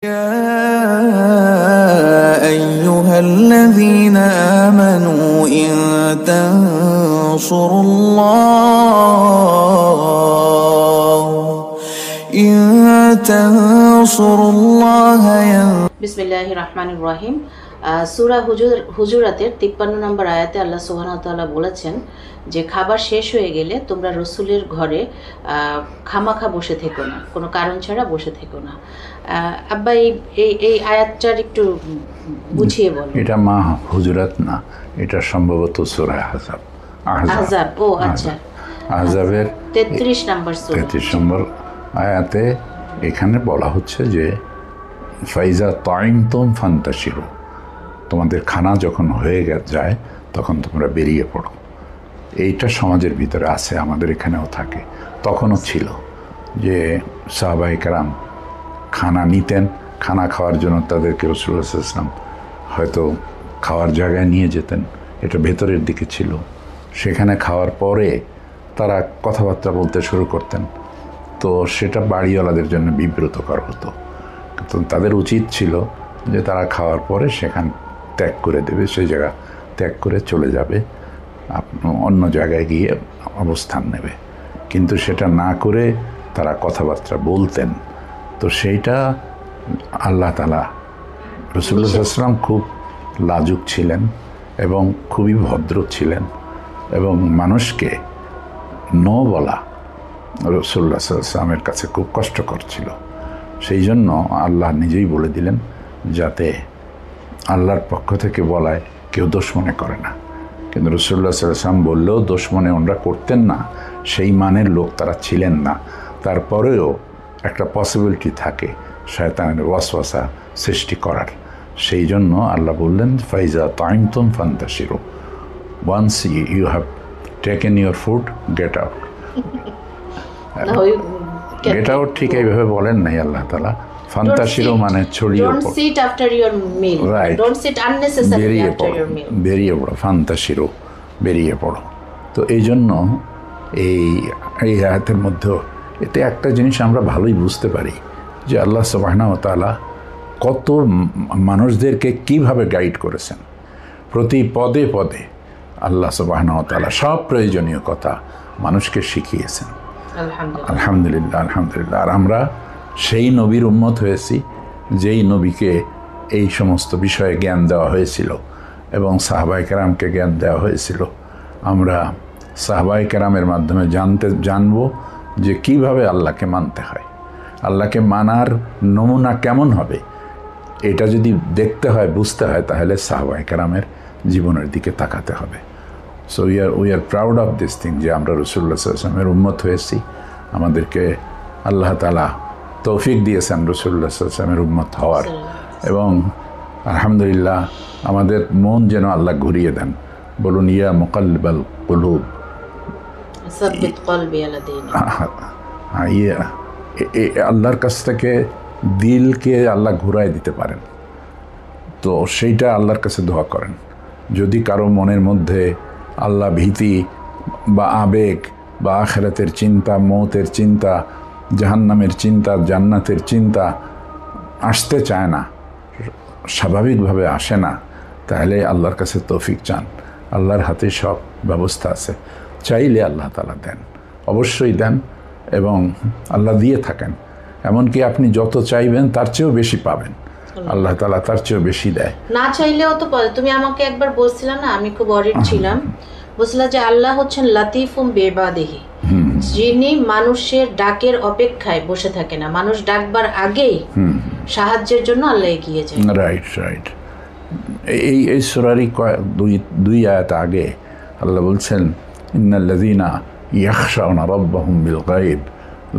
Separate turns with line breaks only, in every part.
يا أيها الذين آمنوا إن تنصروا الله
বিসমিল্লাহির রহমানির রহিম। সূরা হুজুরাতের 53 নম্বর আয়াতে আল্লাহ সুবহানাহু ওয়া তাআলা বলেছেন যে খাবার শেষ হয়ে গেলে তোমরা রাসূলের ঘরে খামাখা বসে থেকো না, কোনো কারণ ছাড়া বসে থেকো না। আব্বা এই আয়াতটার একটু বুঝিয়ে বলো।
এটা মা হুজুরাত না, এটা সম্ভবত সূরা আহজাব। ও আচ্ছা, আহজাবের
33 নম্বর সূরা,
33 নম্বর আয়াতে এখানে বলা হচ্ছে যে ফাইজা তাইমতুম ফান্তাশিরু, তোমাদের খানা যখন হয়ে যায় তখন তোমরা বেরিয়ে পড়ো। এইটা সমাজের ভিতরে আছে, আমাদের এখানেও থাকে, তখনও ছিল যে সাহাবায়ে কেরাম খানা নিতেন, খানা খাওয়ার জন্য তাদেরকে রাসূলুল্লাহ সাল্লাল্লাহু আলাইহি ওয়াসাল্লাম হয়তো খাওয়ার জায়গায় নিয়ে যেতেন, এটা ভেতরের দিকে ছিল। সেখানে খাওয়ার পরে তারা কথাবার্তা বলতে শুরু করতেন, তো সেটা বাড়িওয়ালাদের জন্য বিব্রতকর হতো। তো তাদের উচিত ছিল যে তারা খাওয়ার পরে সেখান ত্যাগ করে দেবে, সেই জায়গা ত্যাগ করে চলে যাবে, অন্য জায়গায় গিয়ে অবস্থান নেবে। কিন্তু সেটা না করে তারা কথাবার্তা বলতেন। তো সেইটা আল্লাহ তাআলা, রাসূলুল্লাহ সাল্লাল্লাহু আলাইহি ওয়াসাল্লাম খুব লাজুক ছিলেন এবং খুবই ভদ্র ছিলেন, এবং মানুষকে নো বলা রাসূলুল্লাহ সাল্লাল্লাহু আলাইহি ওয়াসাল্লামের কাছে খুব কষ্টকর ছিল। সেই জন্য আল্লাহ নিজেই বলে দিলেন যাতে আল্লাহর পক্ষ থেকে বলায় কেউ দোষ মনে করে না। কিন্তু রাসূলুল্লাহ সাল্লাল্লাহু আলাইহি ওয়াসাল্লাম বললেও দোষ মনে ওনারা করতেন না, সেই মানের লোক তারা ছিলেন না। তারপরেও একটা পসিবিলিটি থাকে শয়তানের ওয়াসওয়াসা সৃষ্টি করার। সেই জন্য আল্লাহ বললেন ফাইজা তাইমতুম ফান্তাশিরু, once you have taken your food get out. Get out ঠিক এইভাবে বলেন নাই আল্লাহ তাআলা, ফান্তাশিরু মানে ছড়িয়ে পড়ো, রাইট, বেরিয়ে পড়ো, ফান্তাশিরু বেরিয়ে পড়ো। তো এই জন্য এই আয়াতের মধ্যে এতে একটা জিনিস আমরা ভালোই বুঝতে পারি যে আল্লাহ সুবহানাহু ওয়া তাআলা কত মানুষদেরকে কিভাবে গাইড করেছেন। প্রতি পদে পদে আল্লাহ সুবহানাহু ওয়া তাআলা সব প্রয়োজনীয় কথা মানুষকে শিখিয়েছেন। আলহামদুলিল্লাহ, আলহামদুলিল্লাহ। আর আমরা সেই নবীর উম্মত হয়েছি যেই নবীকে এই সমস্ত বিষয়ে জ্ঞান দেওয়া হয়েছিল এবং সাহাবায়ে কেরামকে জ্ঞান দেওয়া হয়েছিল। আমরা সাহাবায়ে কেরামের মাধ্যমে জানবো যে কিভাবে আল্লাহকে মানতে হয়, আল্লাহকে মানার নমুনা কেমন হবে। এটা যদি দেখতে হয়, বুঝতে হয়, তাহলে সাহাবায়ে কেরামের জীবনের দিকে তাকাতে হবে। So we are proud of this thing যে আমরা রাসূলুল্লাহ সাল্লাল্লাহু আলাইহি ওয়াসাল্লামের উম্মত হয়েছি। আমাদেরকে আল্লাহ তাআলা তৌফিক দিয়েছেন রাসূলুল্লাহ সাল্লাল্লাহু আলাইহি ওয়াসাল্লামের উম্মত হওয়ার, এবং আলহামদুলিল্লাহ আমাদের মন যেন আল্লাহ ঘুরিয়ে দেন। বলুন ইয়া মুকাল্লিবাল কুলুব সাব্বিত কলবি আলা দীনিক। আল্লাহর কাছ থেকে দিলকে আল্লাহ ঘুরায় দিতে পারেন, তো সেইটা আল্লাহর কাছে দোয়া করেন। যদি কারো মনের মধ্যে আল্লাহ ভীতি বা আবেগ বা আখিরাতের চিন্তা, মৌতের চিন্তা, জাহান্নামের চিন্তা, জান্নাতের চিন্তা আসতে চায় না, স্বাভাবিকভাবে আসে না, তাহলে আল্লাহর কাছে তৌফিক চান। আল্লাহর হাতে সব ব্যবস্থা আছে, চাইলে আল্লাহ তাআলা দেন, অবশ্যই দেন, এবং আল্লাহ দিয়ে থাকেন। এমনকি আপনি যত চাইবেন তার চেয়েও বেশি পাবেন, আল্লাহ তাআলা তার চেয়েও বেশি দেয়।
না চাইলেও তো পারে। তুমি আমাকে একবার বলছিলে না, আমি খুব অরিড ছিলাম, বলছিল যে আল্লাহ হচ্ছেন লাতিফুম বিইবাদিহি, যিনি মানুষের ডাকের অপেক্ষায় বসে থাকে না, মানুষ ডাকবার আগেই সাহায্যের জন্য আল্লাহ এগিয়ে যায়।
Right, right. এই সূরারই দুই আয়াত আগে আল্লাহ বলছেন ইন্নাল্লাযীনা ইয়াখশাউনা রাব্বাহুম বিল গায়ব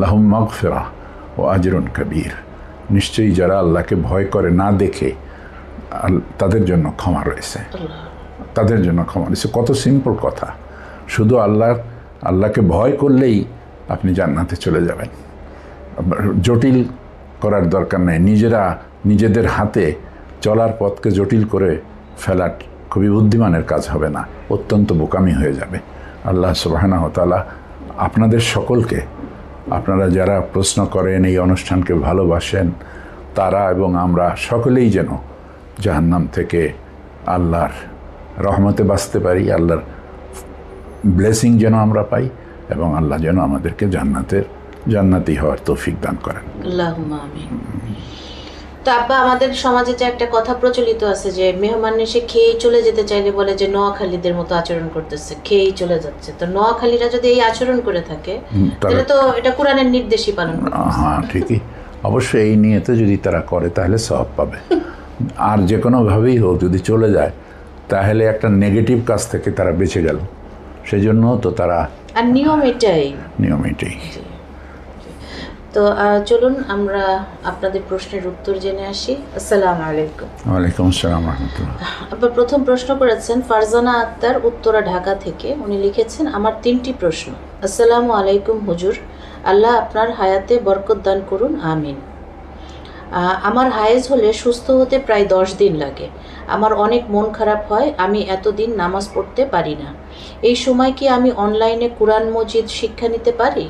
লাহুম মাগফিরাহ ওয়া আজরুন কাবীর। নিশ্চয়ই যারা আল্লাহকে ভয় করে না দেখে, তাদের জন্য ক্ষমা রয়েছে, তাদের জন্য ক্ষমা রয়েছে। কত সিম্পল কথা, শুধু আল্লাহকে ভয় করলেই আপনি জান্নাতে চলে যাবেন। জটিল করার দরকার নেই। নিজেদের হাতে চলার পথকে জটিল করে ফেলা খুবই বুদ্ধিমানের কাজ হবে না, অত্যন্ত বোকামি হয়ে যাবে। আল্লাহ সুবহানাহু ওয়া তাআলা আপনাদের সকলকে, আপনারা যারা প্রশ্ন করেন, এই অনুষ্ঠানকে ভালোবাসেন, তারা এবং আমরা সকলেই যেন জাহান্নাম থেকে আল্লাহর রহমতে বাঁচতে পারি, আল্লাহর ব্লেসিং যেন আমরা পাই, এবং আল্লাহ যেন আমাদেরকে জান্নাতি হওয়ার তৌফিক দান করেন।
আল্লাহুম্মা আমিন। তো আব্বা, আমাদের সমাজে যে একটা কথা প্রচলিত আছে যে মেহমান এসে খেয়েই চলে যেতে চাইলে বলে যে নোয়াখালীদের মতো আচরণ করতেছে, খেয়েই চলে যাচ্ছে। তো নোয়াখালীরা যদি এই আচরণ করে থাকে তাহলে তো এটা কোরআনের নির্দেশই পালন করতেছে।
হ্যাঁ, ঠিকই। অবশ্যই এই নিয়তে যদি তারা করে তাহলে সওয়াব পাবে। আর যে কোনোভাবেই হোক যদি চলে যায় তাহলে একটা নেগেটিভ কাজ থেকে তারা বেঁচে গেল। সেই জন্য তো তারা,
আর নিয়ম এটাই। তো চলুন আমরা আপনাদের প্রশ্নের উত্তর জেনে আসি। আসসালামু আলাইকুম।
ওয়ালাইকুম আসসালাম রাহমাতুল্লাহ।
আপনার প্রথম প্রশ্ন করেছেন ফারজানা আক্তার, উত্তরা, ঢাকা থেকে। উনি লিখেছেন, আমার 3টি প্রশ্ন। আসসালামু আলাইকুম হুজুর, আল্লাহ আপনার হায়াতে বরকত দান করুন, আমিন। আমার হায়েজ হলে সুস্থ হতে প্রায় 10 দিন লাগে। আমার অনেক মন খারাপ হয়, আমি এতদিন নামাজ পড়তে পারি না। এই সময় কি আমি অনলাইনে কুরআন মজিদ শিক্ষা নিতে পারি?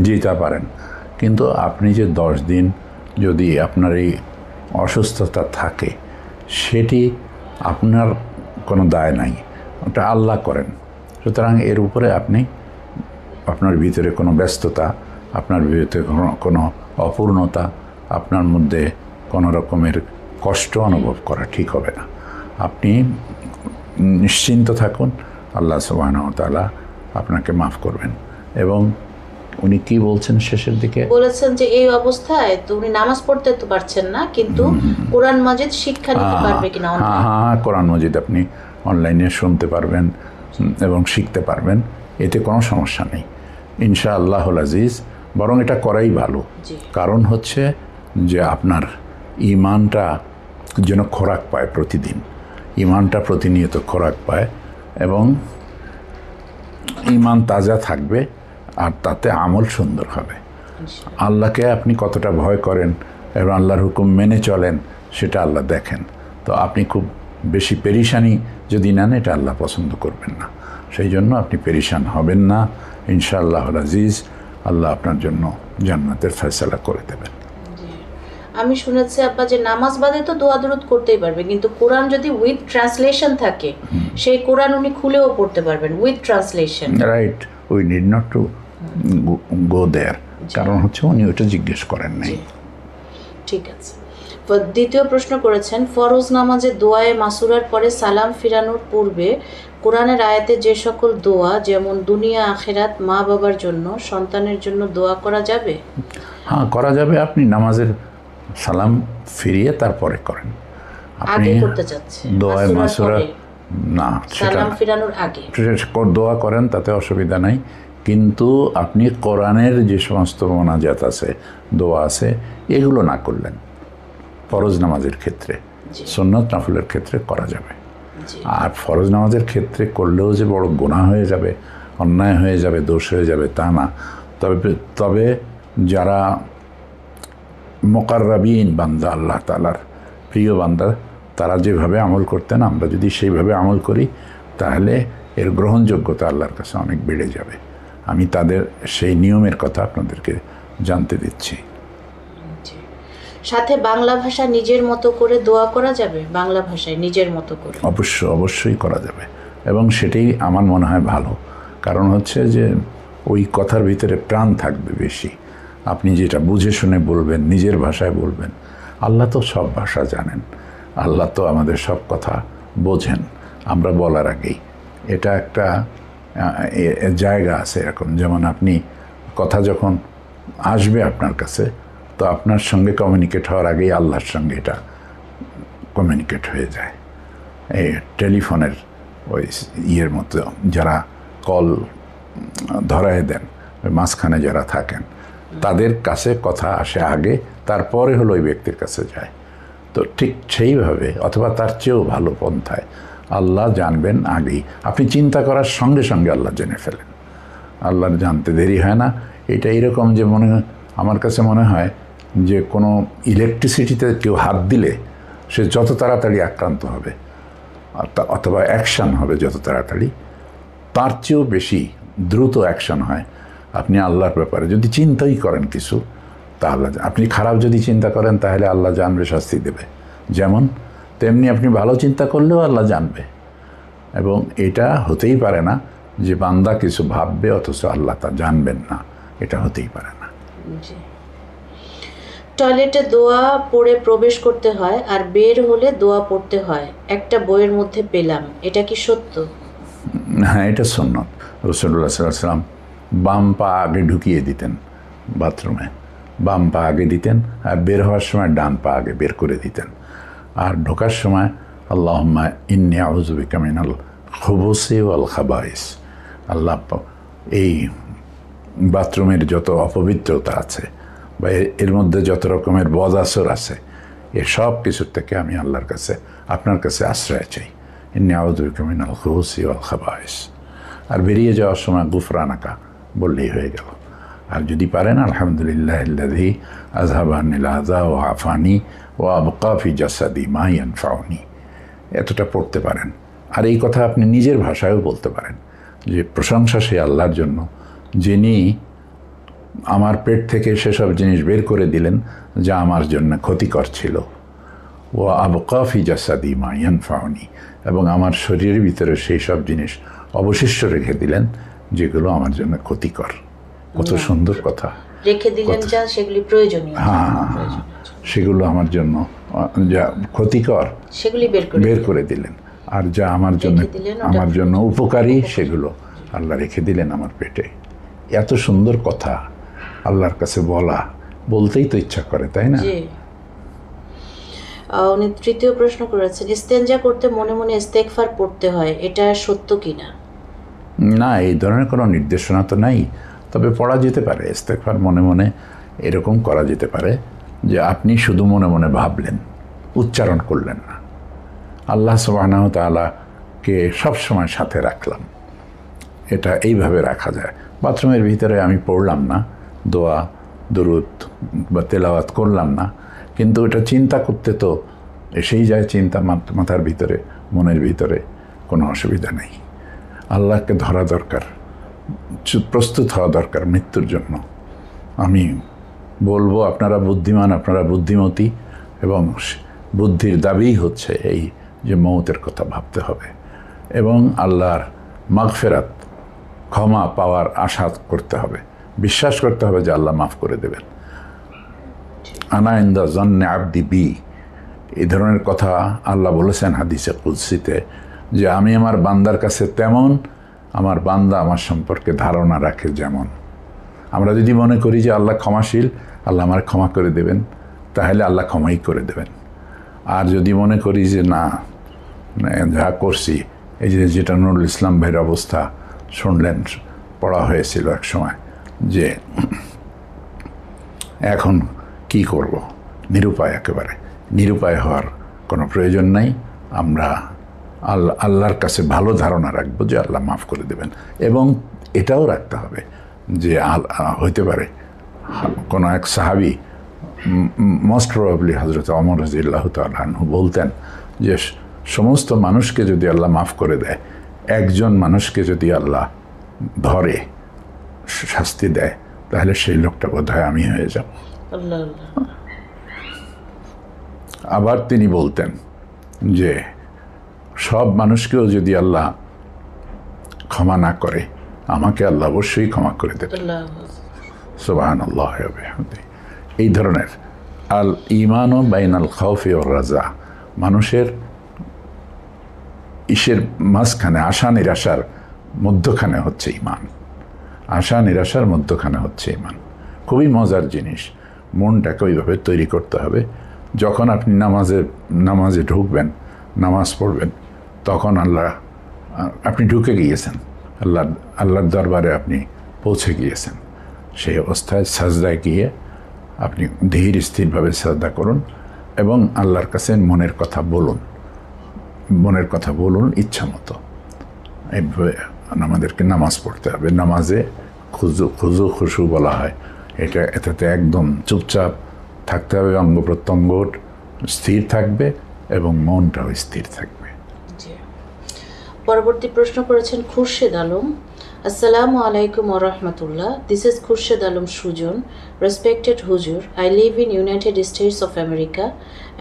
জি, তা পারেন, কিন্তু আপনি যে 10 দিন যদি আপনার এই অসুস্থতা থাকে সেটি আপনার কোনো দায় নাই, ওটা আল্লাহ করেন। সুতরাং এর উপরে আপনি আপনার ভিতরে কোনো ব্যস্ততা, আপনার ভিতরে কোনো অপূর্ণতা, আপনার মধ্যে কোনো রকমের কষ্ট অনুভব করা ঠিক হবে না। আপনি নিশ্চিন্ত থাকুন, আল্লাহ সুবহানাহু ওয়া তাআলা আপনাকে মাফ করবেন। এবং উনি কি বলছেন শেষের দিকে?
বলেছেন যে এই অবস্থায় তো উনি নামাজ পড়তে তো পারছেন না, কিন্তু কোরআন মাজিদ শিক্ষা নিতে পারবে কিনা?
হ্যাঁ, কোরআন মাজিদ আপনি অনলাইনে শুনতে পারবেন এবং শিখতে পারবেন, এতে কোনো সমস্যা নেই ইনশাআল্লাহুল আজিজ। বরং এটা করাই ভালো, কারণ হচ্ছে যে আপনার ঈমানটা যেন খোরাক পায় প্রতিদিন, ঈমানটা প্রতিনিয়ত খোরাক পায় এবং ঈমান তাজা থাকবে, আর তাতে আমল সুন্দর হবে। আল্লাহকে আপনি কতটা ভয় করেন এবং আল্লাহর হুকুম মেনে চলেন সেটা আল্লাহ দেখেন। তো আপনি খুব বেশি পেরেশানি যদি নেন, এটা আল্লাহ পছন্দ করবেন না। সেই জন্য আপনি পেরেশান হবেন না ইনশাআল্লাহুল আজিজ। আল্লাহ আপনার জন্য জান্নাতের ফয়সালা করে দেবেন।
আমি শুনেছি আব্বা যে নামাজ বাদে তো দোয়া দরুদ করতেই পারবে, কিন্তু কোরআন যদি উইথ ট্রান্সলেশন থাকে সেই কোরআন উনি খুলেও পড়তে পারবেন with translation.
Right, we need not to go there, কারণ হচ্ছে উনি ওটা জিজ্ঞেস করেন নাই।
ঠিক আছে। দ্বিতীয় প্রশ্ন করেছেন, ফরজ নামাজে দোয়ায়ে মাসুরার পরে সালাম ফিরানোর পূর্বে কোরআনের আয়াতে যে সকল দোয়া, যেমন দুনিয়া আখিরাত, মা বাবার জন্য, সন্তানের জন্য দোয়া করা যাবে?
হ্যাঁ, করা যাবে। আপনি নামাজের সালাম ফিরিয়ে তারপরে করেন।
আপনি করতে চাচ্ছেন
দোয়ায়ে মাসুরা না,
সালাম ফিরানোর আগে
দোয়া করেন, তাতে অসুবিধা নাই। কিন্তু আপনি কোরআনের যে সমস্ত মোনাজাত আছে, দোয়া আছে, এগুলো না করলেন ফরজ নামাজের ক্ষেত্রে, সুন্নত নফলের ক্ষেত্রে করা যাবে। আর ফরজ নামাজের ক্ষেত্রে করলেও যে বড় গুনাহ হয়ে যাবে, অন্যায় হয়ে যাবে, দোষ হয়ে যাবে তা না। তবে যারা মুকাররাবিন বান্দা, আল্লাহ তাআলার প্রিয় বান্দা, তারা যেভাবে আমল করতেন, আমরা যদি সেইভাবে আমল করি তাহলে এর গ্রহণযোগ্যতা আল্লাহর কাছে অনেক বেড়ে যাবে। আমি তাদের সেই নিয়মের কথা আপনাদেরকে জানতে দিচ্ছি।
সাথে বাংলা ভাষা নিজের মতো করে দোয়া করা যাবে? বাংলা ভাষায় নিজের মতো করে
অবশ্যই করা যাবে, এবং সেটাই আমার মনে হয় ভালো। কারণ হচ্ছে যে ওই কথার ভিতরে প্রাণ থাকবে বেশি। আপনি যেটা বুঝে শুনে বলবেন, নিজের ভাষায় বলবেন। আল্লাহ তো সব ভাষা জানেন, আল্লাহ তো আমাদের সব কথা বোঝেন আমরা বলার আগেই। এটা একটা জায়গা আছে এরকম, যেমন আপনি কথা যখন আসবে আপনার কাছে, তো আপনার সঙ্গে কমিউনিকেট হওয়ার আগেই আল্লাহর সঙ্গে এটা কমিউনিকেট হয়ে যায়। এই টেলিফোনের ওই ইয়ের মতো যারা কল ধরায় দেন, ওই মাঝখানে যারা থাকেন, তাদের কাছে কথা আসে আগে, তারপরে হলো ওই ব্যক্তির কাছে যায়। তো ঠিক সেইভাবে অথবা তার চেয়েও ভালো পন্থায় আল্লাহ জানবেন আগেই। আপনি চিন্তা করার সঙ্গে সঙ্গে আল্লাহ জেনে ফেলেন, আল্লাহর জানতে দেরি হয় না। এটা এরকম যে আমার কাছে মনে হয় যে কোনো ইলেকট্রিসিটিতে কেউ হাত দিলে সে যত তাড়াতাড়ি আক্রান্ত হবে অথবা অ্যাকশান হবে যত তাড়াতাড়ি, তার চেয়েও বেশি দ্রুত অ্যাকশান হয় আপনি আল্লাহর ব্যাপারে যদি চিন্তাই করেন কিছু, তা আল্লাহ আপনি খারাপ যদি চিন্তা করেন তাহলে আল্লাহ জানবে, শাস্তি দেবে। যেমন তেমনি আপনি ভালো চিন্তা করলেও আল্লাহ জানবে। এবং এটা হতেই পারে না যে বান্দা কিছু ভাববে অথচ আল্লাহ তা জানবেন না, এটা হতেই পারে না।
টয়লেটে দোয়া পড়ে প্রবেশ করতে হয় আর বের হলে দোয়া পড়তে হয়, একটা বইয়ের মধ্যে পেলাম, এটা কি সত্য?
হ্যাঁ, এটা সুন্নত। রাসূলুল্লাহ সাল্লাল্লাহু আলাইহি ওয়াসাল্লাম বাম পা আগে ঢুকিয়ে দিতেন বাথরুমে, বাম পা আগে দিতেন, আর বের হওয়ার সময় ডান পা আগে বের করে দিতেন। আর ঢোকার সময় আল্লাহুম্মা ইন্নী আউযু বিকা মিনাল খুবুসি ওয়াল খাবাইস, আল্লাহ এই বাথরুমের যত অপবিত্রতা আছে বা এর মধ্যে যত রকমের বদাসর আছে, এ সব কিছুর থেকে আমি আল্লাহর কাছে, আপনার কাছে আশ্রয় চাই। ইন্নী আউযু বিকা মিনাল খুবুসি ওয়াল খাবাইস। আর বেরিয়ে যাওয়ার সময় গুফরানাকা বললেই হয়ে গেল। আর যদি পারেন আলহামদুলিল্লাহিল্লাযী আযহাবা আন্নিল আযা ওয়া আফানি ওয়া আবকা ফি জাসাদি মা ইয়ানফাউনি, এতটা পড়তে পারেন। আর এই কথা আপনি নিজের ভাষায়ও বলতে পারেন যে প্রশংসা সে আল্লাহর জন্য যিনি আমার পেট থেকে সেসব জিনিস বের করে দিলেন যা আমার জন্য ক্ষতিকর ছিল। ও আবকা ফি জাসাদি মা ইয়ানফাউনি, এবং আমার শরীরের ভিতরে সেই সব জিনিস অবশিষ্ট রেখে দিলেন যেগুলো আমার জন্য ক্ষতিকর। কত সুন্দর কথা,
রেখে দিলেন যা সেগুলি প্রয়োজনীয়।
হ্যাঁ, সেগুলো আমার জন্য যা ক্ষতিকর
সেগুলি বের
করে দিলেন, আর যা আমার জন্য উপকারী সেগুলো আল্লাহ রেখে দিলেন আমার পেটে। এত সুন্দর কথা আল্লাহর কাছে বলতেই তো ইচ্ছা করে, তাই না?
উনি তৃতীয় প্রশ্ন করেছেন, ইস্তেনজা করতে মনে মনে ইস্তেগফার পড়তে হয়, এটা সত্য কিনা?
না, এই ধরনের কোনো নির্দেশনা তো নাই, তবে পড়া যেতে পারে। ইস্তেগফার মনে মনে এরকম করা যেতে পারে যে আপনি শুধু মনে মনে ভাবলেন, উচ্চারণ করলেন না, আল্লাহ সুবহানাহু ওয়া তাআলাকে সবসময় সাথে রাখলাম, এটা এইভাবে রাখা যায়। বাথরুমের ভিতরে আমি পড়লাম না দোয়া, দরুদ বা তেলাওয়াত করলাম না, কিন্তু এটা চিন্তা করতে তো এসেই যায়, চিন্তা মাথার ভিতরে, মনের ভিতরে, কোনো অসুবিধা নেই। আল্লাহকে ধরা দরকার, প্রস্তুত হওয়া দরকার মৃত্যুর জন্য। আমি বলবো আপনারা বুদ্ধিমান, আপনারা বুদ্ধিমতী, এবং বুদ্ধির দাবিই হচ্ছে এই যে মৌতের কথা ভাবতে হবে এবং আল্লাহর মাগফিরাত, ক্ষমা পাওয়ার আশা করতে হবে, বিশ্বাস করতে হবে যে আল্লাহ মাফ করে দেবেন। আনা ইনদা জন্নে আবদি বি, এই ধরনের কথা আল্লাহ বলেছেন হাদিসে কুদসিতে যে আমি আমার বান্দার কাছে তেমন, আমার বান্দা আমার সম্পর্কে ধারণা রাখে যেমন। আমরা যদি মনে করি যে আল্লাহ ক্ষমাশীল, আল্লাহ আমার ক্ষমা করে দেবেন, তাহলে আল্লাহ ক্ষমাই করে দেবেন। আর যদি মনে করি যে না, যা করছি, এই যে যেটা নুরুল ইসলাম ভাইয়ের অবস্থা শুনলেন, পড়া হয়েছিল এক সময় যে এখন কি করব, নিরুপায়, একেবারে নিরুপায় হওয়ার কোনো প্রয়োজন নাই। আমরা আল্লাহর কাছে ভালো ধারণা রাখবো যে আল্লাহ মাফ করে দেবেন, এবং এটাও রাখতে হবে যে হইতে পারে কোনো এক সাহাবী, মোস্ট প্রবাবলি হযরত ওমর রাদিয়াল্লাহু তাআলা আনহু বলতেন যে সমস্ত মানুষকে যদি আল্লাহ মাফ করে দেয়, একজন মানুষকে যদি আল্লাহ ধরে শাস্তি দেয়, তাহলে সেই লোকটা বোধহয় আমি হয়ে যাব। আবার তিনি বলতেন যে সব মানুষকেও যদি আল্লাহ ক্ষমা না করে, আমাকে আল্লাহ অবশ্যই ক্ষমা করে দেবেন। সুবহানাল্লাহ ওয়া বিহামদিহি। এই ধরনের আল ঈমানু বাইনাল খাউফি ওয়ার রাজা, মানুষের ইসের মাঝখানে, আশা নিরাশার মধ্যখানে হচ্ছে ঈমান। আশা নিরাশার মধ্যখানে হচ্ছে ঈমান। খুবই মজার জিনিস। মনটাকে ওইভাবে তৈরি করতে হবে। যখন আপনি নামাজে ঢুকবেন, নামাজ পড়বেন, তখন আপনি ঢুকে গিয়েছেন, আল্লাহর দরবারে আপনি পৌঁছে গিয়েছেন। সেই অবস্থায় সাজদায় গিয়ে আপনি ধীর স্থিরভাবে সাজদা করুন এবং আল্লাহর কাছে মনের কথা বলুন ইচ্ছা মতো। এইভাবে আমাদেরকে নামাজ পড়তে হবে। নামাজে খুশু বলা হয়। এটাতে একদম চুপচাপ থাকতে হবে, অঙ্গ প্রত্যঙ্গ স্থির থাকবে এবং মনটাও স্থির থাকবে।
পরবর্তী প্রশ্ন করেছেন খুরশেদ আলম। আসসালামু আলাইকুম ওয়া রাহমাতুল্লাহ। This is Khurshed Alam Sujan. Respected হুজুর, I live in United States of America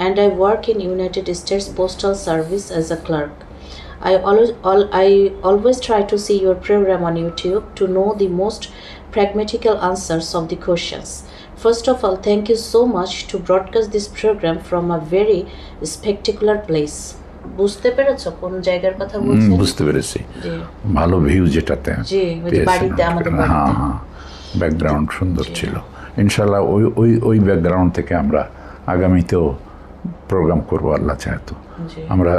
and I work in United States Postal Service as a clerk. I always try to see your program on YouTube to know the most pragmatical answers of the questions. First of all, thank you so much to broadcast this program from a very spectacular place. বুঝতে পেরেছো কোন জায়গার কথা বলছেন?
বুঝতে পেরেছি।
জি,
ভালো view যেটাতে
জি, ওই যে বাড়িতে, আমাদের বাড়িতে।
হ্যাঁ, ব্যাকগ্রাউন্ড সুন্দর ছিল। ইনশাল্লাহ ওই ব্যাকগ্রাউন্ড থেকে আমরা আগামীতেও প্রোগ্রাম করবো, আল্লাহ চাইতো। আমরা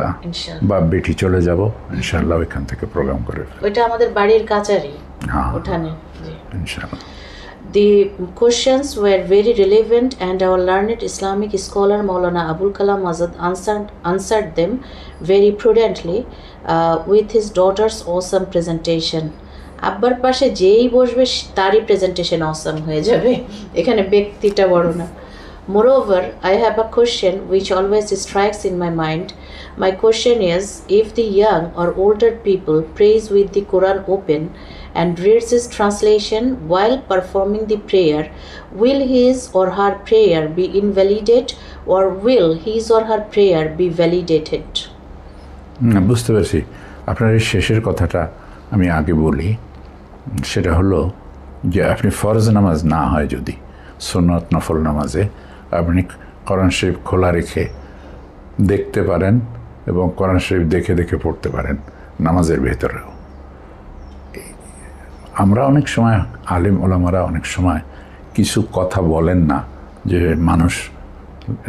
বা বেটি চলে যাব ইনশাল্লাহ, ওইখান থেকে প্রোগ্রাম করে।
ওইটা আমাদের বাড়ির কাছারি,
হ্যাঁ,
ওখানে। জি,
ইনশাল্লাহ।
The questions were very relevant and our learned Islamic scholar Maulana Abul Kalam Azad answered them very prudently with his daughter's awesome presentation. আব্বার পাশে যেই বসবে তারই প্রেজেন্টেশন অসাম হয়ে যাবে, এখানে ব্যক্তিটা বড় না। Moreover, I have a question which always strikes in my mind. My question is, if the young or older people prays with the Quran open and reads its translation while performing the prayer, will his or her prayer be invalidated or will his or her prayer be validated?
বুঝতে পারছি। আপনার এই শেষের কথাটা আমি আগে বলি, সেটা হলো যে আপনি ফরজ নামাজ না হয় যদি, সুন্নত নফল নামাজে আপনি কোরআন শরীফ খোলা রেখে দেখতে পারেন এবং কোরআন শরীফ দেখে দেখে পড়তে পারেন নামাজের ভেতরেও। আমরা অনেক সময়, আলেম ওলামারা অনেক সময় কিছু কথা বলেন না যে মানুষ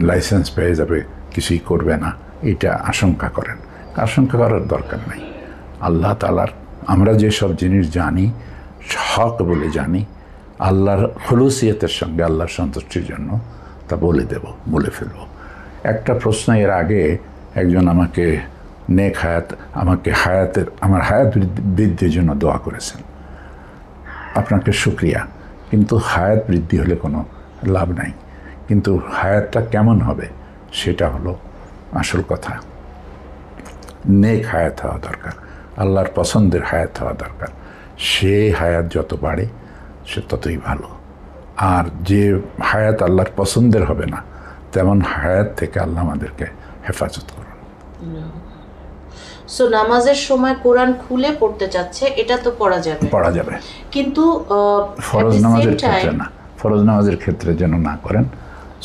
লাইসেন্স পেয়ে যাবে, কিছুই করবে না, এটা আশঙ্কা করেন। আশঙ্কা করার দরকার নেই। আল্লাহ তাআলার আমরা যেসব জিনিস জানি, হক বলে জানি, আল্লাহর খুলুসিয়তের সঙ্গে আল্লাহর সন্তুষ্টির জন্য তা বলে ফেলব। একটা প্রশ্ন এর আগে একজন আমাকে আমার হায়াত বৃদ্ধির জন্য দোয়া করেছেন, আপনাকে শুকরিয়া। কিন্তু হায়াত বৃদ্ধি হলে কোনো লাভ নাই, কিন্তু হায়াতটা কেমন হবে সেটা হলো আসল কথা। নেক হায়াত হওয়া দরকার, আল্লাহর পছন্দের হায়াত হওয়া দরকার। সে হায়াত যত বাড়ে সে ততই ভালো। আর যে হায়াত আল্লাহর পছন্দের হবে না, তেমন হায়াত থেকে আল্লাহ আমাদেরকে হেফাজত করুন।
সো নামাজের সময় কোরআন খুলে পড়তে চাচ্ছে, এটা তো পড়া যাবে, কিন্তু
ফরজ নামাজের ক্ষেত্রে না। ফরজ নামাজের ক্ষেত্রে যেন না করেন।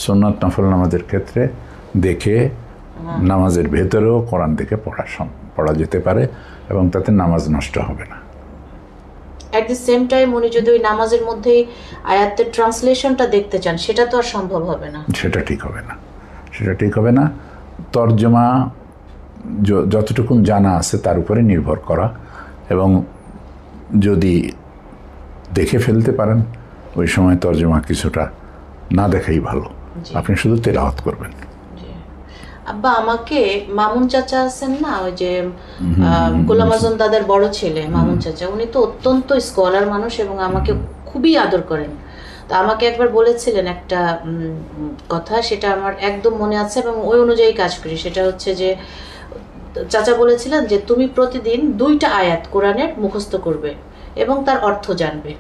সুন্নত নফল নামাজের ক্ষেত্রে দেখে নামাজের ভেতরেও কোরআন দেখে পড়া যেতে পারে এবং তাতে নামাজ নষ্ট হবে না।
অ্যাট দি সেম টাইম উনি যদি ওই নামাজের মধ্যেই আয়াতের ট্রান্সলেশনটা দেখতে চান, সেটা তো আর সম্ভব হবে না।
সেটা ঠিক হবে না। তর্জমা যতটুকুন জানা আছে তার উপরে নির্ভর করা, এবং যদি দেখে ফেলতে পারেন ওই সময় তর্জমা কিছুটা না দেখাই ভালো, আপনি শুধু তেলাওয়াত করবেন।
আব্বা, আমাকে মামুন চাচা আছেন না, ওই যে গোলাম আজম দাদার বড় ছেলে মামুন চাচা, উনি তো অত্যন্ত স্কলার মানুষ এবং আমাকে খুবই আদর করেন। তো আমাকে একবার বলেছিলেন একটা কথা, সেটা আমার একদম মনে আছে এবং ওই অনুযায়ী কাজ করি। সেটা হচ্ছে যে চাচা বলেছিলেন যে তুমি প্রতিদিন 2টা আয়াত কোরআনের মুখস্থ করবে এবং তার অর্থ জানবে,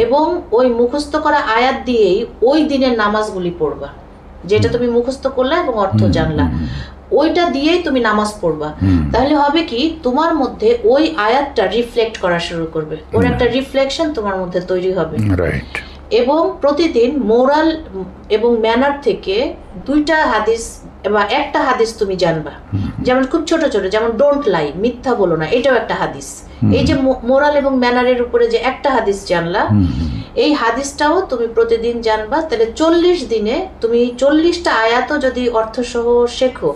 এবং ওই মুখস্থ করা আয়াত দিয়েই ওই দিনের নামাজগুলি পড়বা, যেটা তুমি মুখস্থ করলা এবং অর্থ জানলা, ওইটা দিয়েই তুমি নামাজ পড়বা। তাহলে হবে কি, তোমার মধ্যে ওই আয়াতটা রিফ্লেক্ট করা শুরু করবে, ওর একটা রিফ্লেকশন তোমার মধ্যে তৈরি হবে। এবং প্রতিদিন মোরাল এবং ম্যানার থেকে 2টা হাদিস বা একটা হাদিস তুমি জানবা, যেমন খুব ছোট ছোট, যেমন ডোন্ট লাই, মিথ্যা বলো না, এটাও একটা হাদিস। এই যে মোরাল এবং ম্যানারের উপরে যে একটা হাদিস জানলা, এই হাদিসটাও তুমি প্রতিদিন জানবা। তাহলে 40 দিনে তুমি 40টা আয়াতও যদি অর্থসহ শেখো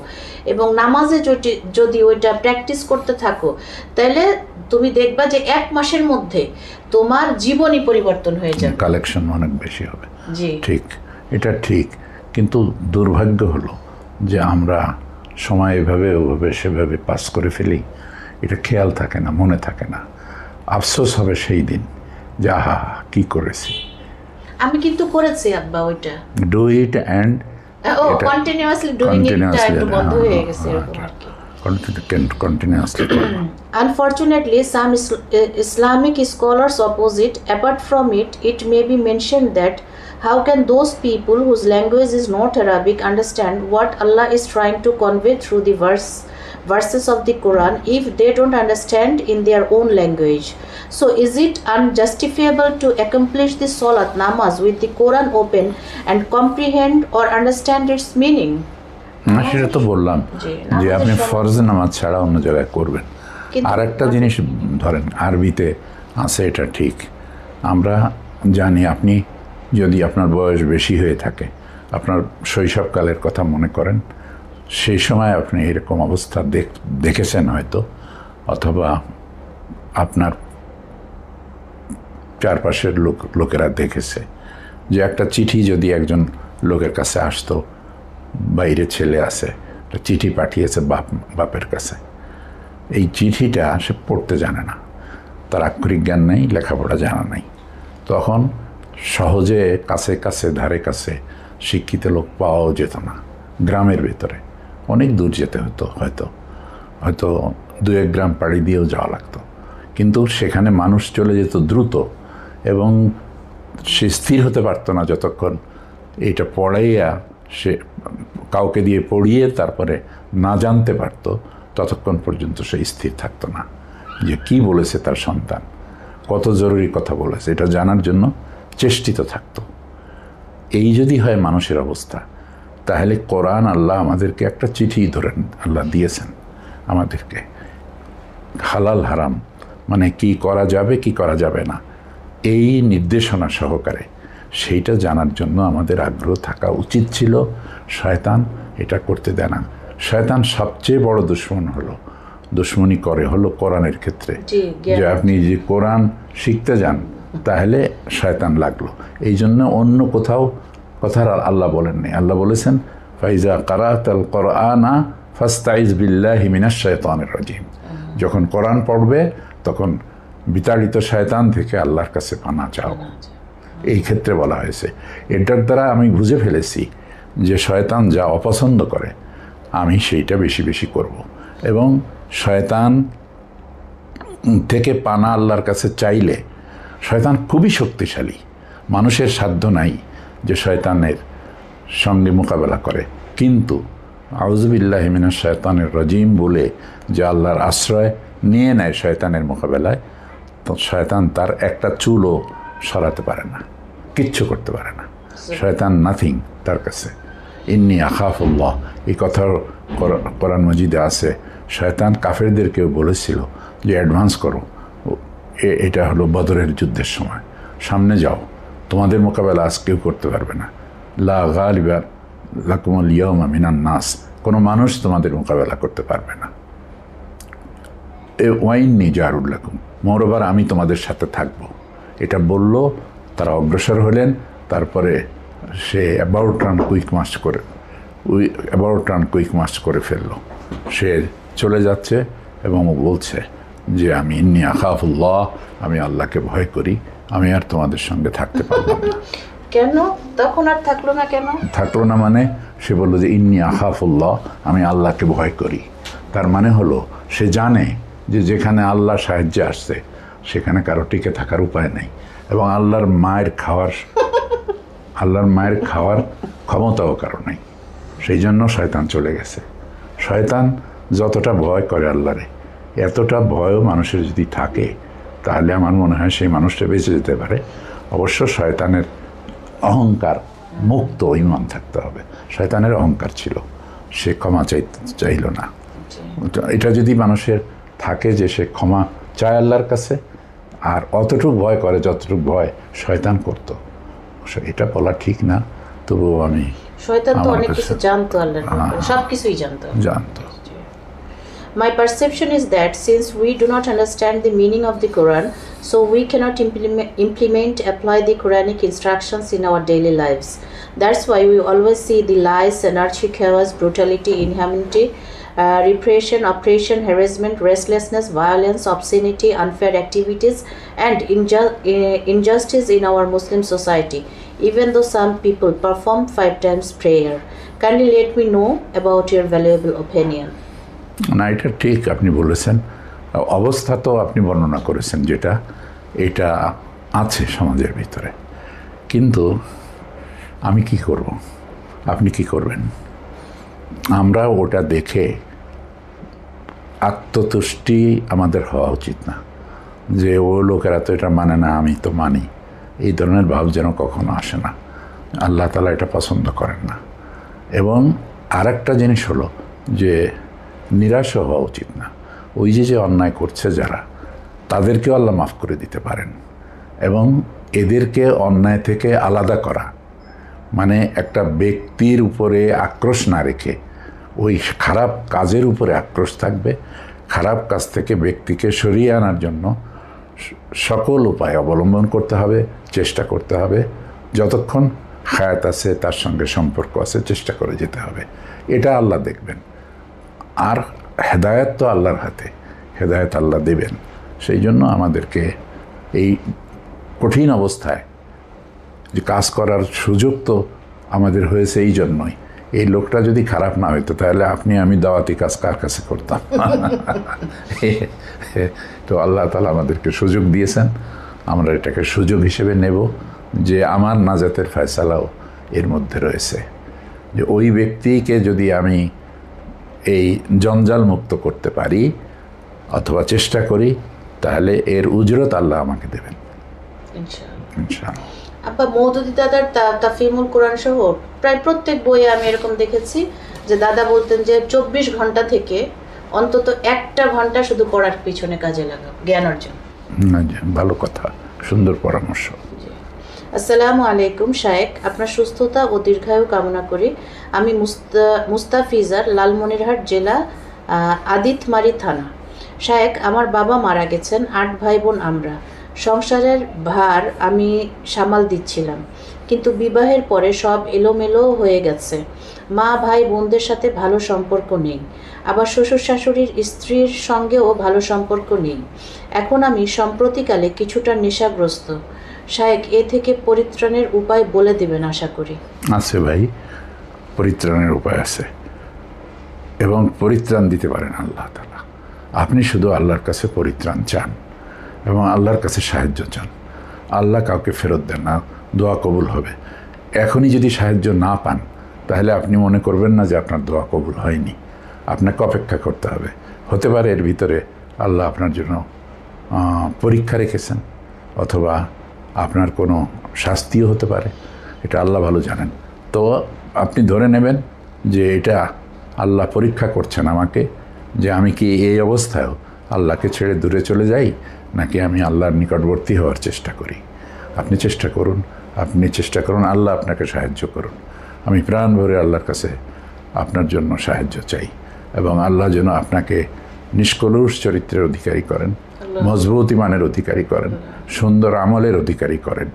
এবং নামাজে যদি ওইটা প্র্যাকটিস করতে থাকো, তাহলে তুমি দেখবা যে 1 মাসের মধ্যে তোমার জীবনই পরিবর্তন হয়ে যাবে,
কালেকশন অনেক বেশি হবে।
জি
ঠিক, এটা ঠিক। কিন্তু দুর্ভাগ্য হলো যে আমরা সময় এভাবে ওভাবে সেভাবে পাস করে ফেলি, এটা খেয়াল থাকে না, মনে থাকে না। আফসোস হবে সেই দিন যে আহা কি করেছি।
আমি কিন্তু করেছি আব্বা, ওইটা
do it and
continuously doing ইটটা একটু বন্ধ হয়ে গেছে এরকম আর কি।
Continuously.
Unfortunately, some Islamic scholars oppose it. Apart from it, it may be mentioned that how can those people whose language is not Arabic understand what Allah is trying to convey through the verses of the Quran if they don't understand in their own language? So is it unjustifiable to accomplish the Salat Namaz with the Quran open and comprehend or understand its meaning?
না, সেটা তো বললাম যে আপনি ফরজ নামাজ ছাড়া অন্য জায়গায় করবেন। আর একটা জিনিস ধরেন আরবিতে আছে, এটা ঠিক, আমরা জানি। আপনি যদি আপনার বয়স বেশি হয়ে থাকে, আপনার শৈশবকালের কথা মনে করেন, সেই সময় আপনি এরকম অবস্থা দেখেছেন হয়তো, অথবা আপনার চারপাশের লোকেরা দেখেছে যে একটা চিঠি যদি একজন লোকের কাছে আসতো, বাইরে ছেলে আছে, একটা চিঠি পাঠিয়েছে বাপের কাছে, এই চিঠিটা সে পড়তে জানে না, তার আক্ষরিক জ্ঞান নেই, লেখাপড়া জানা নাই, তখন সহজে কাছে কাছে ধারে কাছে শিক্ষিত লোক পাওয়াও যেত না। গ্রামের ভেতরে অনেক দূর যেতে হতো, হয়তো 2-1 গ্রাম পাড়ি দিয়েও যাওয়া লাগতো, কিন্তু সেখানে মানুষ চলে যেত দ্রুত, এবং সে স্থির হতে পারতো না যতক্ষণ এইটা পড়াইয়া সে কাউকে দিয়ে পড়িয়ে তারপরে না জানতে পারতো, ততক্ষণ পর্যন্ত সে স্থির থাকতো না যে কি বলেছে তার সন্তান, কত জরুরি কথা বলেছে, এটা জানার জন্য চেষ্টিত থাকতো। এই যদি হয় মানুষের অবস্থা, তাহলে কোরআন আল্লাহ আমাদেরকে একটা চিঠি ধরেন আল্লাহ দিয়েছেন আমাদেরকে, হালাল হারাম মানে কি করা যাবে কি করা যাবে না, এই নির্দেশনা সহকারে সেইটা জানার জন্য আমাদের আগ্রহ থাকা উচিত ছিল। শয়তান এটা করতে দেয় না। শয়তান সবচেয়ে বড় দুশ্মনী করে হলো কোরআনের ক্ষেত্রে, যে আপনি যে কোরআন শিখতে যান তাহলে শয়তান লাগলো। এই জন্য অন্য কোথাও কথা আল্লাহ বলেননি। আল্লাহ বলেছেন ফাইজা কারাতাল কোরআনা ফাস্তাইজ বিল্লাহি মিনাশ শাইতানির রাজিম, যখন কোরআন পড়বে তখন বিতাড়িত শয়তান থেকে আল্লাহর কাছে পানা চাও। এই ক্ষেত্রে বলা হয়েছে। এটার দ্বারা আমি বুঝে ফেলেছি যে শয়তান যা অপছন্দ করে আমি সেইটা বেশি বেশি করব, এবং শয়তান থেকে পানা আল্লাহর কাছে চাইলে, শয়তান খুবই শক্তিশালী, মানুষের সাধ্য নাই যে শয়তানের সঙ্গে মোকাবেলা করে, কিন্তু আউযুবিল্লাহি মিনাশ শাইতানির রাজিম বলে যে আল্লাহর আশ্রয় নিয়ে নেয় শয়তানের মোকাবেলায়, তো শয়তান তার একটা চুলও সরাতে পারে না, কিচ্ছু করতে পারে না। শয়তান নাথিং তার কাছে। ইন্নী আখাফুল্লাহ, এই কথা কোরআন মজিদে আছে। শয়তান কাফেরদেরকেও বলেছিল যে অ্যাডভান্স করো, এটা হলো বদরের যুদ্ধের সময়, সামনে যাও, তোমাদের মোকাবেলা আজ কেউ করতে পারবে না। লা গালিবা লাকুমুল ইয়াওমা মিনান নাস, কোনো মানুষ তোমাদের মোকাবেলা করতে পারবে না। ওয়াইন্নী জারুল লাকুম, মোরবার আমি তোমাদের সাথে থাকবো, এটা বলল। তারা অগ্রসর হলেন। তারপরে say about run quick March করে ফেললো। সে চলে যাচ্ছে এবং বলছে যে আমি ইন্নী আখাফুল্লাহ, আমি আল্লাহকে ভয় করি, আমি আর তোমাদের সঙ্গে থাকতে পারলাম না।
কেন তখন আর থাকলো না? কেন
থাকলো না মানে সে বললো যে ইন্নী আখাফুল্লাহ, আমি আল্লাহকে ভয় করি। তার মানে হলো সে জানে যে যেখানে আল্লাহ সাহায্যে আসছে সেখানে কারো টিকে থাকার উপায় নেই, এবং আল্লাহর মায়ের খাওয়ার ক্ষমতাও কারো নেই। সেই জন্য শয়তান চলে গেছে। শয়তান যতটা ভয় করে আল্লাহরে, এতটা ভয়ও মানুষের যদি থাকে তাহলে আমার মনে হয় সেই মানুষটা বেঁচে যেতে পারে। অবশ্য শয়তানের অহংকার মুক্ত ঈমান থাকতে হবে। শয়তানের অহংকার ছিল, সে ক্ষমা চাইল না। এটা যদি মানুষের থাকে যে সে ক্ষমা চায় আল্লাহর কাছে, আর অতটুকু ভয় করে যতটুকু ভয় শয়তান করত, এটা বলা ঠিক না। তবুও আমি,
শয়তান তো অনেক কিছু জানতো, আল্লাহর ব্যাপারে সব কিছুই জানতো। My perception is that since we do not understand the meaning of the Quran, so we cannot apply the Quranic instructions in our daily lives. That's why we always see the lies, anarchy, chaos, brutality, inhumanity, repression, oppression, harassment, restlessness, violence, obscenity, unfair activities, and injustice in our Muslim society, even though some people perform 5 times prayer. Kindly let me know about your valuable opinion.
না, এটা ঠিক আপনি বলেছেন। অবস্থা তো আপনি বর্ণনা করেছেন যেটা, এটা আছে সমাজের ভিতরে। কিন্তু আমি কি করব, আপনি কি করবেন? আমরা ওটা দেখে আত্মতুষ্টি আমাদের হওয়া উচিত না, যে ও লোকেরা তো এটা মানে না, আমি তো মানি। এই ধরনের ভাব যেন কখনো আসে না। আল্লাহ তাআলা এটা পছন্দ করেন না। এবং আর একটা জিনিস হলো যে নিরাশ হওয়া উচিত না। ওই যে অন্যায় করছে যারা, তাদেরকেও আল্লাহ মাফ করে দিতে পারেন। এবং এদেরকে অন্যায় থেকে আলাদা করা, মানে একটা ব্যক্তির উপরে আক্রোশ না রেখে ওই খারাপ কাজের উপরে আক্রোশ থাকবে। খারাপ কাজ থেকে ব্যক্তিকে সরিয়ে আনার জন্য সকল উপায় অবলম্বন করতে হবে, চেষ্টা করতে হবে। যতক্ষণ হায়াত আছে, তার সঙ্গে সম্পর্ক আছে, চেষ্টা করে যেতে হবে। এটা আল্লাহ দেখবেন। আর হেদায়েত তো আল্লাহর হাতে, হেদায়েত আল্লাহ দেবেন। সেই জন্য আমাদেরকে এই কঠিন অবস্থায় যে কাজ করার সুযোগ তো আমাদের হয়েছে এই জন্যই। এই লোকটা যদি খারাপ না হইতো তাহলে আপনি আমি দাওয়াতি কাজ কার কাছে করতাম? তো আল্লাহ তাআলা আমাদেরকে সুযোগ দিয়েছেন, আমরা এটাকে সুযোগ হিসেবে নেব যে আমার নাজাতের ফয়সালাও এর মধ্যে রয়েছে। যে ওই ব্যক্তিকে যদি আমি এই জঞ্জাল মুক্ত করতে পারি অথবা চেষ্টা করি, তাহলে এর উজরত আল্লাহ আমাকে দেবেন ইনশাআল্লাহ।
আব্বা মওদুদী দাদার তাফহিমুল কোরআন সহ প্রায় প্রত্যেক বইয়ে আমি এরকম দেখেছি যে দাদা বলতেন যে 24 ঘন্টা থেকে অন্তত 1টা ঘন্টা শুধু পড়ার পিছনে কাজে লাগাও, জ্ঞান অর্জন।
ভালো কথা, সুন্দর পরামর্শ।
আসসালামু আলাইকুম শায়েখ, আপনার সুস্থতা ও দীর্ঘায়ু কামনা করি। আমি মুস্তাফিজার, লালমনিরহাট জেলা, আদিতমারি থানা। শায়েখ, আমার বাবা মারা গেছেন, 8 ভাই বোন আমরা। সংসারের ভার আমি সামাল দিচ্ছিলাম, কিন্তু বিবাহের পরে সব এলোমেলো হয়ে গেছে। মা ভাই বোনদের সাথে ভালো সম্পর্ক নেই, আবার শ্বশুর শাশুড়ির স্ত্রীর সঙ্গেও ভালো সম্পর্ক নেই। এখন আমি সম্প্রতিকালে কিছুটা নেশাগ্রস্ত। শায়েখ, এ থেকে পরিত্রাণের উপায় বলে দেবেন আশা করি।
আছে ভাই, পরিত্রাণের উপায় আছে এবং পরিত্রাণ দিতে পারেন আল্লাহ তাআলা। আপনি শুধু আল্লাহর কাছে পরিত্রাণ চান এবং আল্লাহর কাছে সাহায্য চান। আল্লাহ কাউকে ফেরত দেন না, দোয়া কবুল হবে। এখনই যদি সাহায্য না পান তাহলে আপনি মনে করবেন না যে আপনার দোয়া কবুল হয়নি। আপনাকে অপেক্ষা করতে হবে। হতে পারে এর ভিতরে আল্লাহ আপনার জন্য পরীক্ষা রেখেছেন, অথবা আপনার কোনো শাস্তিও হতে পারে, এটা আল্লাহ ভালো জানেন। তো আপনি ধরে নেবেন যে এটা আল্লাহ পরীক্ষা করছেন আমাকে, যে আমি কি এই অবস্থায়ও আল্লাহকে ছেড়ে দূরে চলে যাই, নাকি আমি আল্লাহর নিকটবর্তী হওয়ার চেষ্টা করি। আপনি চেষ্টা করুন, আল্লাহ আপনাকে সাহায্য করুন। আমি প্রাণ ভরে আল্লাহর কাছে আপনার জন্য সাহায্য চাই, এবং আল্লাহ যেন আপনাকে নিষ্কলুষ চরিত্রের অধিকারী করেন, মজবুত ইমানের অধিকারী করেন, সুন্দর আমলের অধিকারী করেন,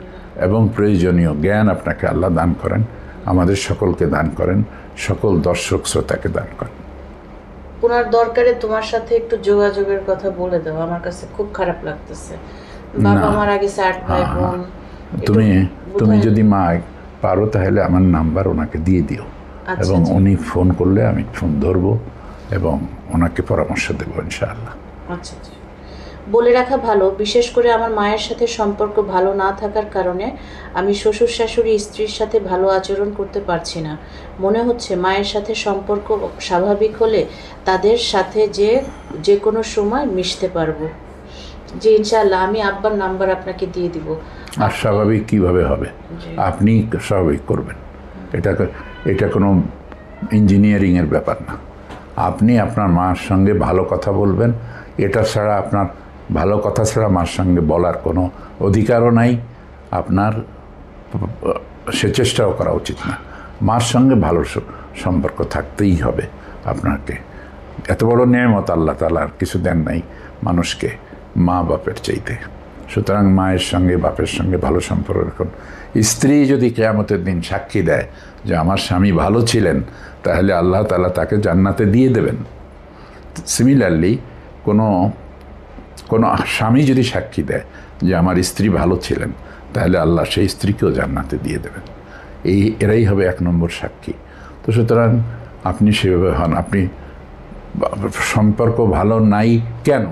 এবং প্রয়োজনীয় জ্ঞান আপনাকে আল্লাহ দান করেন, আমাদের সকলকে দান করেন, সকল দর্শক শ্রোতাকে দান করেন।
ওনার দরকারে তোমার সাথে একটু যোগাযোগের কথা বলে দাও, আমার কাছে খুব খারাপ লাগতেছে। বাবা মারা গেছে, 8 ভাই বোন।
তুমি যদি মা পারো তাহলে আমার নাম্বার ওনাকে দিয়ে দিও, এবং উনি ফোন করলে আমি ফোন ধরবো এবং ওনাকে পরামর্শ দেবো ইনশাআল্লাহ।
আচ্ছা, বলে রাখা ভালো, বিশেষ করে আমার মায়ের সাথে সম্পর্ক ভালো না থাকার কারণে আমি শ্বশুর শাশুড়ি স্ত্রীর সাথে ভালো আচরণ করতে পারছি না। মনে হচ্ছে মায়ের সাথে সম্পর্ক স্বাভাবিক হলে তাদের সাথে যে কোনো সময় মিশতে পারবো। জি ইনশাআল্লাহ, আমি আব্বার নাম্বার আপনাকে দিয়ে দিব।
আর স্বাভাবিক কিভাবে হবে? আপনি স্বাভাবিক করবেন। এটা কোনো ইঞ্জিনিয়ারিংয়ের ব্যাপার না। আপনি আপনার মার সঙ্গে ভালো কথা বলবেন, এটা ছাড়া আপনার ভালো কথা ছাড়া মার সঙ্গে বলার কোনো অধিকারও নাই, আপনার সে চেষ্টাও করা উচিত না। মার সঙ্গে ভালো সম্পর্ক থাকতেই হবে আপনাকে। এত বড় নেয়ামত আল্লাহ তাআলা আর কিছু দেন নাই মানুষকে মা বাপের চাইতে। সুতরাং মায়ের সঙ্গে বাপের সঙ্গে ভালো সম্পর্ক রাখুন। স্ত্রী যদি কিয়ামতের দিন সাক্ষী দেয় যে আমার স্বামী ভালো ছিলেন, তাহলে আল্লাহ তাআলা তাকে জান্নাতে দিয়ে দেবেন। সিমিলারলি কোনো স্বামী যদি সাক্ষী দেয় যে আমার স্ত্রী ভালো ছিলেন, তাহলে আল্লাহ সেই স্ত্রীকেও জান্নাতে দিয়ে দেবেন। এরাই হবে 1 নম্বর সাক্ষী। তো সুতরাং আপনি সেভাবে হন। আপনি সম্পর্ক ভালো নাই কেন,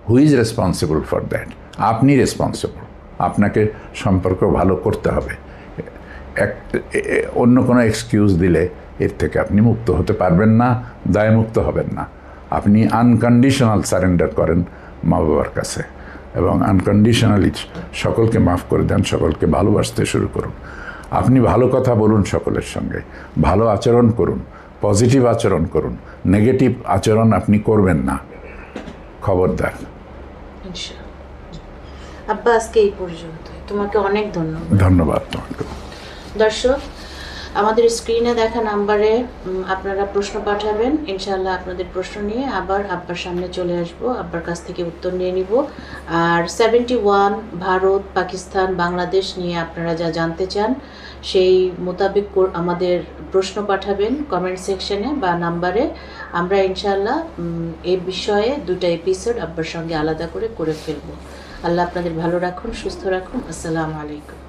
who is responsible for that? আপনি রেসপন্সিবল, আপনাকে সম্পর্ক ভালো করতে হবে। অন্য কোনো এক্সকিউজ দিলে এর থেকে আপনি মুক্ত হতে পারবেন না, দায়মুক্ত হবেন না। আপনি আনকন্ডিশনাল সারেন্ডার করেন মা বাবার কাছে এবং আনকন্ডিশনালি সকলকে মাফ করে দেন, সকলকে ভালোবাসতে শুরু করুন। আপনি ভালো কথা বলুন সকলের সঙ্গে, ভালো আচরণ করুন, পজিটিভ আচরণ করুন, নেগেটিভ আচরণ আপনি করবেন না, খবরদার।
আব্বা আজকে এই পর্যন্ত, তোমাকে অনেক ধন্যবাদ।
ধন্যবাদ তোমাকে।
দর্শক, আমাদের স্ক্রিনে দেখা নাম্বারে আপনারা প্রশ্ন পাঠাবেন, ইনশাআল্লাহ আপনাদের প্রশ্ন নিয়ে আবার আব্বার সামনে চলে আসব, আব্বার কাছ থেকে উত্তর নিয়ে নিব। আর 71 ভারত, পাকিস্তান, বাংলাদেশ নিয়ে আপনারা যা জানতে চান সেই মোতাবেক আমাদের প্রশ্ন পাঠাবেন কমেন্ট সেকশনে বা নাম্বারে। আমরা ইনশাআল্লাহ এই বিষয়ে 2টা এপিসোড আব্বার সঙ্গে আলাদা করে ফেলবো। আল্লাহ আপনাদের ভালো রাখুন, সুস্থ রাখুন। আসসালামু আলাইকুম।